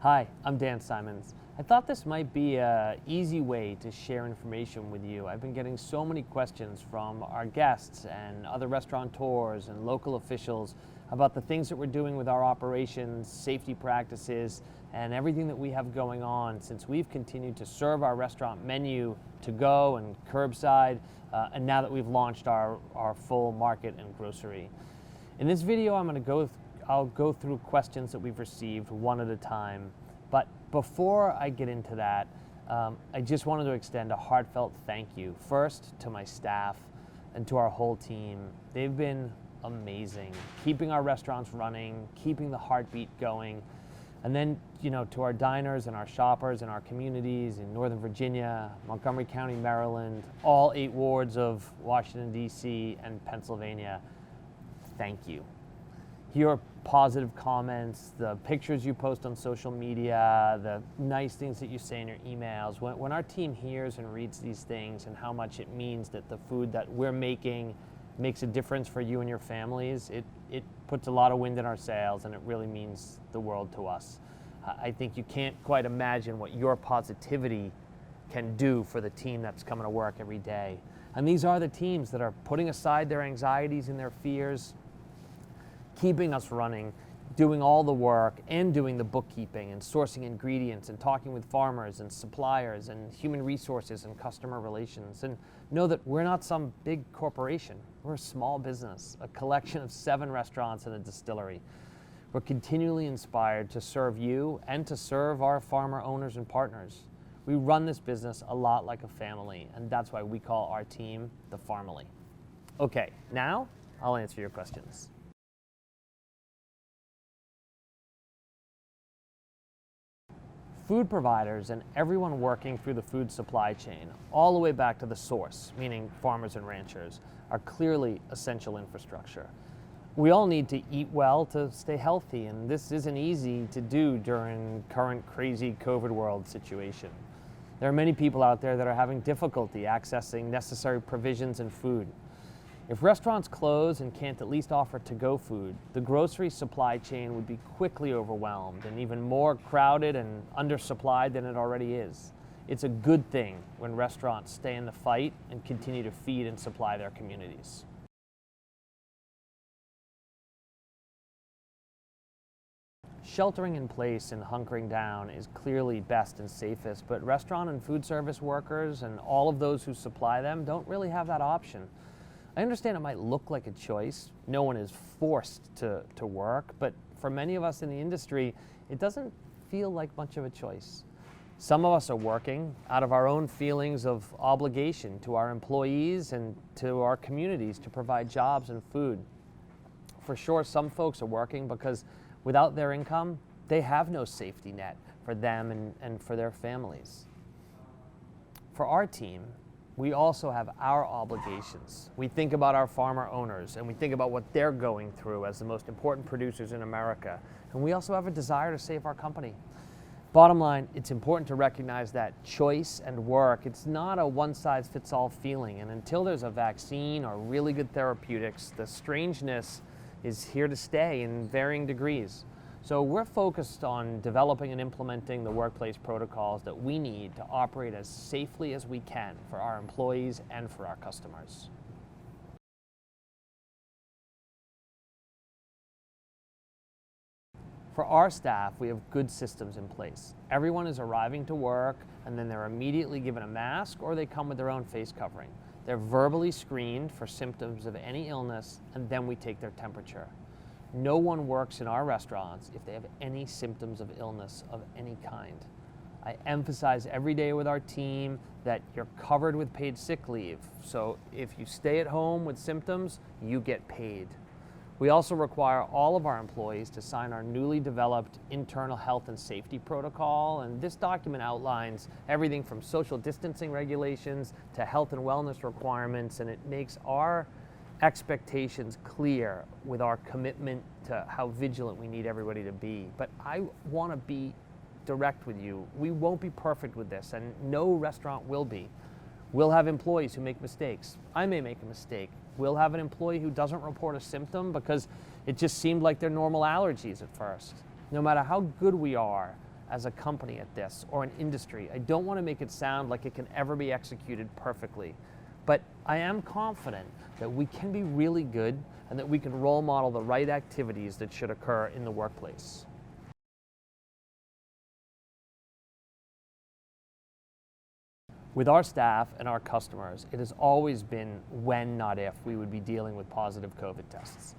Hi, I'm Dan Simons. I thought this might be an easy way to share information with you. I've been getting so many questions from our guests and other restaurateurs and local officials about the things that we're doing with our operations, safety practices, and everything that we have going on since we've continued to serve our restaurant menu to go and curbside, and now that we've launched our full market and grocery. In this video, I'll go through questions that we've received one at a time. But before I get into that, I just wanted to extend a heartfelt thank you first to my staff and to our whole team. They've been amazing, keeping our restaurants running, keeping the heartbeat going. And then, to our diners and our shoppers in our communities in Northern Virginia, Montgomery County, Maryland, all 8 wards of Washington, D.C. and Pennsylvania, thank you. Your positive comments, the pictures you post on social media, the nice things that you say in your emails. When our team hears and reads these things and how much it means that the food that we're making makes a difference for you and your families, it puts a lot of wind in our sails, and it really means the world to us. I think you can't quite imagine what your positivity can do for the team that's coming to work every day. And these are the teams that are putting aside their anxieties and their fears, keeping us running, doing all the work and doing the bookkeeping and sourcing ingredients and talking with farmers and suppliers and human resources and customer relations. And know that we're not some big corporation. We're a small business, a collection of 7 restaurants and a distillery. We're continually inspired to serve you and to serve our farmer owners and partners. We run this business a lot like a family, and that's why we call our team the Farmily. Okay, now I'll answer your questions. Food providers and everyone working through the food supply chain, all the way back to the source, meaning farmers and ranchers, are clearly essential infrastructure. We all need to eat well to stay healthy, and this isn't easy to do during current crazy COVID world situation. There are many people out there that are having difficulty accessing necessary provisions and food. If restaurants close and can't at least offer to-go food, the grocery supply chain would be quickly overwhelmed and even more crowded and undersupplied than it already is. It's a good thing when restaurants stay in the fight and continue to feed and supply their communities. Sheltering in place and hunkering down is clearly best and safest, but restaurant and food service workers and all of those who supply them don't really have that option. I understand it might look like a choice. No one is forced to work, but for many of us in the industry, it doesn't feel like much of a choice. Some of us are working out of our own feelings of obligation to our employees and to our communities to provide jobs and food. For sure, some folks are working because without their income, they have no safety net for them and for their families. For our team, we also have our obligations. We think about our farmer owners, and we think about what they're going through as the most important producers in America. And we also have a desire to save our company. Bottom line, it's important to recognize that choice and work, it's not a one-size-fits-all feeling. And until there's a vaccine or really good therapeutics, the strangeness is here to stay in varying degrees. So we're focused on developing and implementing the workplace protocols that we need to operate as safely as we can for our employees and for our customers. For our staff, we have good systems in place. Everyone is arriving to work and then they're immediately given a mask or they come with their own face covering. They're verbally screened for symptoms of any illness, and then we take their temperature. No one works in our restaurants if they have any symptoms of illness of any kind. I emphasize every day with our team that you're covered with paid sick leave. So if you stay at home with symptoms, you get paid. We also require all of our employees to sign our newly developed internal health and safety protocol, and this document outlines everything from social distancing regulations to health and wellness requirements, and it makes our expectations clear with our commitment to how vigilant we need everybody to be. But I want to be direct with you. We won't be perfect with this, and no restaurant will be. We'll have employees who make mistakes. I may make a mistake. We'll have an employee who doesn't report a symptom because it just seemed like their normal allergies at first. No matter how good we are as a company at this, or an industry. I don't want to make it sound like it can ever be executed perfectly. But I am confident that we can be really good and that we can role model the right activities that should occur in the workplace. With our staff and our customers, it has always been when, not if, we would be dealing with positive COVID tests.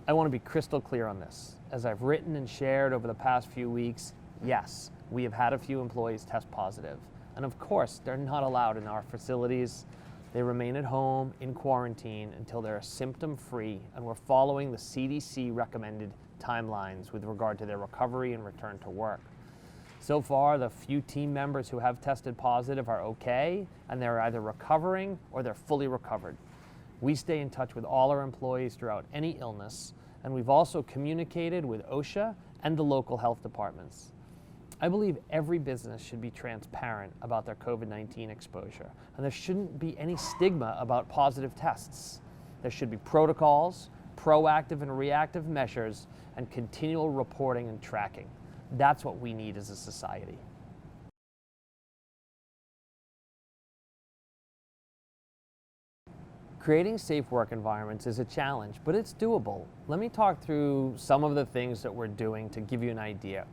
I want to be crystal clear on this. As I've written and shared over the past few weeks, yes, we have had a few employees test positive. And of course, they're not allowed in our facilities. They remain at home in quarantine until they're symptom-free, and we're following the CDC recommended timelines with regard to their recovery and return to work. So far, the few team members who have tested positive are okay, and they're either recovering or they're fully recovered. We stay in touch with all our employees throughout any illness, and we've also communicated with OSHA and the local health departments. I believe every business should be transparent about their COVID-19 exposure, and there shouldn't be any stigma about positive tests. There should be protocols, proactive and reactive measures, and continual reporting and tracking. That's what we need as a society. Creating safe work environments is a challenge, but it's doable. Let me talk through some of the things that we're doing to give you an idea.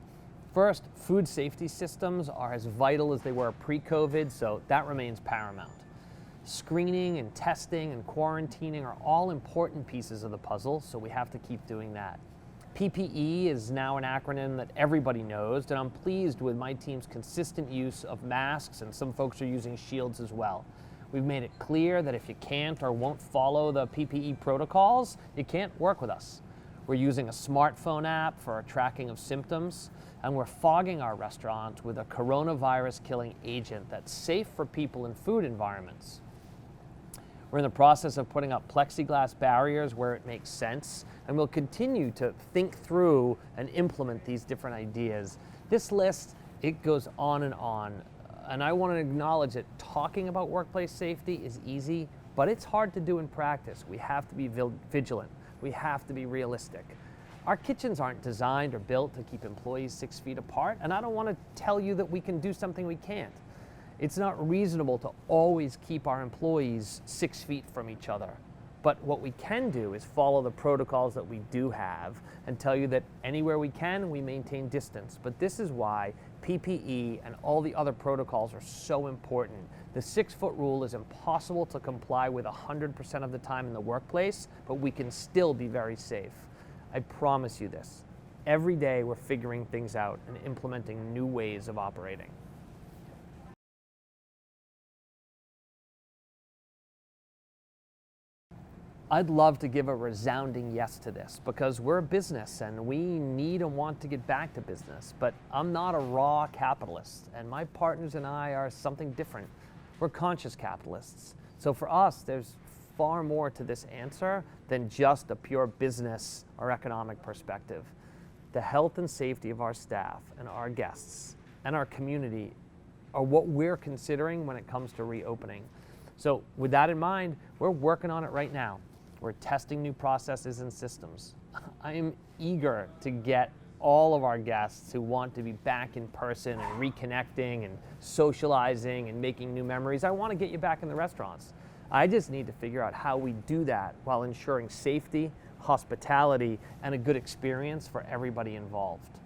First, food safety systems are as vital as they were pre-COVID, so that remains paramount. Screening and testing and quarantining are all important pieces of the puzzle, so we have to keep doing that. PPE is now an acronym that everybody knows, and I'm pleased with my team's consistent use of masks, and some folks are using shields as well. We've made it clear that if you can't or won't follow the PPE protocols, you can't work with us. We're using a smartphone app for our tracking of symptoms, and we're fogging our restaurants with a coronavirus-killing agent that's safe for people in food environments. We're in the process of putting up plexiglass barriers where it makes sense, and we'll continue to think through and implement these different ideas. This list, it goes on, and I want to acknowledge that talking about workplace safety is easy, but it's hard to do in practice. We have to be vigilant. We have to be realistic. Our kitchens aren't designed or built to keep employees 6 feet apart, and I don't want to tell you that we can do something we can't. It's not reasonable to always keep our employees 6 feet from each other. But what we can do is follow the protocols that we do have and tell you that anywhere we can, we maintain distance. But this is why PPE and all the other protocols are so important. The 6-foot rule is impossible to comply with 100% of the time in the workplace, but we can still be very safe. I promise you this. Every day we're figuring things out and implementing new ways of operating. I'd love to give a resounding yes to this because we're a business and we need and want to get back to business, but I'm not a raw capitalist and my partners and I are something different. We're conscious capitalists. So for us, there's far more to this answer than just a pure business or economic perspective. The health and safety of our staff and our guests and our community are what we're considering when it comes to reopening. So with that in mind, we're working on it right now. We're testing new processes and systems. I am eager to get all of our guests who want to be back in person and reconnecting and socializing and making new memories. I want to get you back in the restaurants. I just need to figure out how we do that while ensuring safety, hospitality, and a good experience for everybody involved.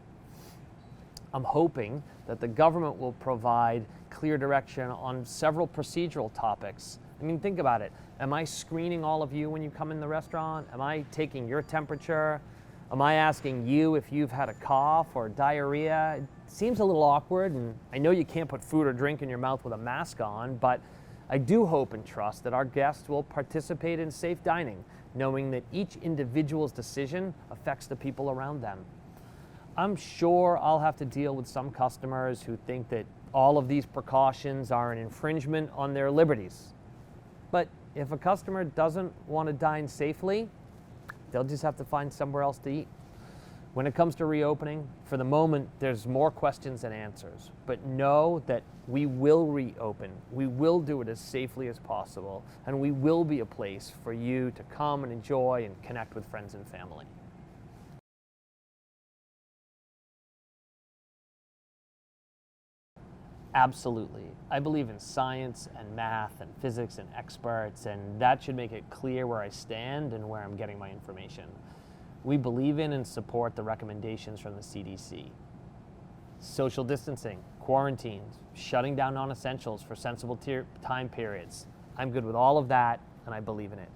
I'm hoping that the government will provide clear direction on several procedural topics. I mean, think about it. Am I screening all of you when you come in the restaurant? Am I taking your temperature? Am I asking you if you've had a cough or diarrhea? It seems a little awkward, and I know you can't put food or drink in your mouth with a mask on, but I do hope and trust that our guests will participate in safe dining, knowing that each individual's decision affects the people around them. I'm sure I'll have to deal with some customers who think that all of these precautions are an infringement on their liberties. But if a customer doesn't want to dine safely, they'll just have to find somewhere else to eat. When it comes to reopening, for the moment, there's more questions than answers. But know that we will reopen. We will do it as safely as possible. And we will be a place for you to come and enjoy and connect with friends and family. Absolutely. I believe in science and math and physics and experts, and that should make it clear where I stand and where I'm getting my information. We believe in and support the recommendations from the CDC. Social distancing, quarantines, shutting down non-essentials for sensible time periods. I'm good with all of that, and I believe in it.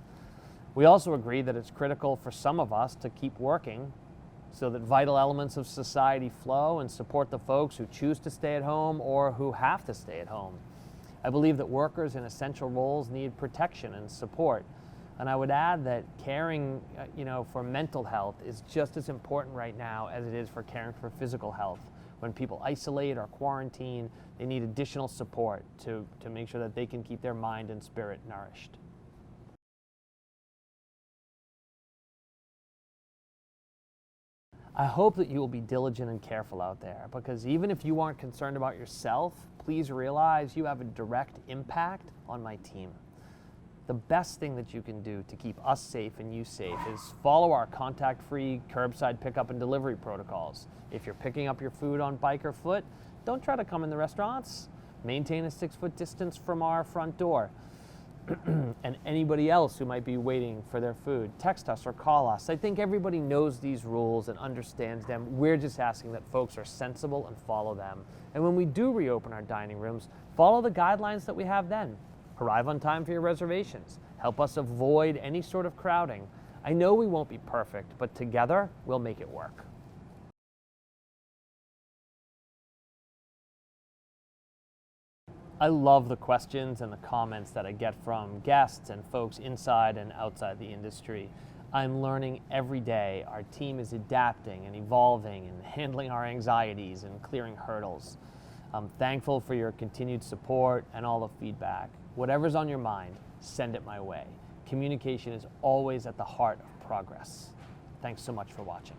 We also agree that it's critical for some of us to keep working so that vital elements of society flow and support the folks who choose to stay at home or who have to stay at home. I believe that workers in essential roles need protection and support. And I would add that caring, for mental health is just as important right now as it is for caring for physical health. When people isolate or quarantine, they need additional support to make sure that they can keep their mind and spirit nourished. I hope that you will be diligent and careful out there, because even if you aren't concerned about yourself, please realize you have a direct impact on my team. The best thing that you can do to keep us safe and you safe is follow our contact-free curbside pickup and delivery protocols. If you're picking up your food on bike or foot, don't try to come in the restaurants. Maintain a 6-foot distance from our front door. And anybody else who might be waiting for their food, text us or call us. I think everybody knows these rules and understands them. We're just asking that folks are sensible and follow them. And when we do reopen our dining rooms, follow the guidelines that we have then. Arrive on time for your reservations. Help us avoid any sort of crowding. I know we won't be perfect, but together we'll make it work. I love the questions and the comments that I get from guests and folks inside and outside the industry. I'm learning every day. Our team is adapting and evolving and handling our anxieties and clearing hurdles. I'm thankful for your continued support and all the feedback. Whatever's on your mind, send it my way. Communication is always at the heart of progress. Thanks so much for watching.